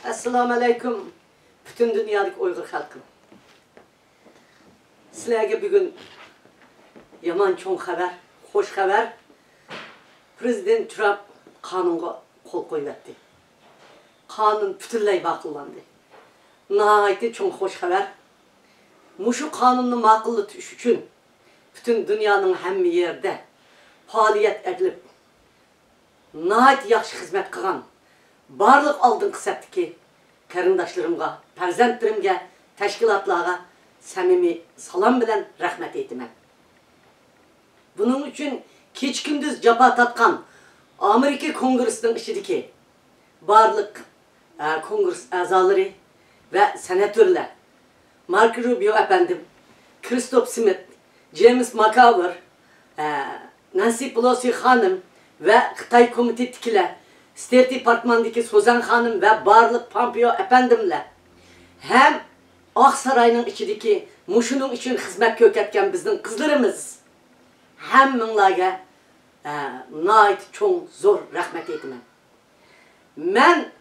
Assalamu alaikum. Bütün dünyadaki Uygur halkım. Sizlerge bugün yaman çoğun haber, hoş haber. Prezident Trump kanunga kol koyuverdi. Kanun bütünley bakıllandı. Nahayeti çoğun hoş haber. Muşu kanunu makıllı tuş üçün bütün dünyanın hem yerde faaliyet edilip nahayeti yaxşı hizmet kılan barlık aldın kısaptaki karındaşlarımga, perzentlerimge, teşkilatlara samimi salam bilen rahmet eytimen. Bunun için keç gündüz capa tatkan Amerika Kongresi'nin içindeki barlık kongres azaları ve senatörler Marco Rubio efendim, Christopher Smith, James McAvoy, Nancy Pelosi hanım ve Xitay Komitetikiler, State Departmanı'ndaki Suzan hanım ve barlık Pompeo efendimle hem Aksaray'ın içindeki Muşu'nun için hizmet köketken bizim kızlarımız hem mınlaga nait çok zor rahmet etmem. Ben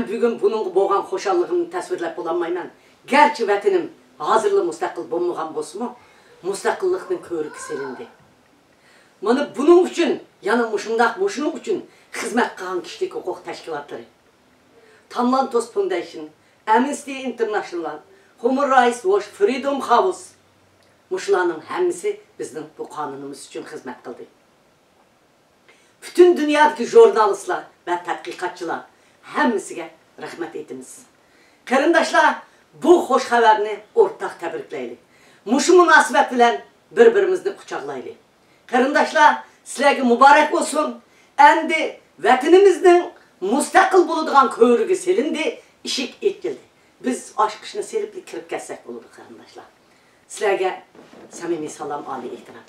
bugün bunun boğan hoşallığını tasvirlep bulamayman. Gerçi vatinim hazırlı müstakil bulmagan bolsunmu, müstakilliknin körükü selindi. Mana bunun için, yani Muşu'nun için hizmet kılan kişilik hukuk teşkilatları, Tamlantos Foundation, Amnesty International, Human Rights Watch, Freedom House, Muşu'nun hemisi bizim bu kanunumuz için hizmet kıldı. Bütün dünyadaki jurnalistler ve tadqiqatçılar hemisiga rahmet etimiz. Karındaşlar, bu hoş haberini ortak tebrikleyli. Muşu münasebet bilen birbirimizni kucaklaylı. Karındaşlar, sizlerge mübarek olsun. Endi vatanimizning müstakil buladigan kövrüge selindi, işik etkildi. Biz aşk işine seripli kirip ketsek buludu karındaşlar. Sizlerge samimi salam, ali ehtiram.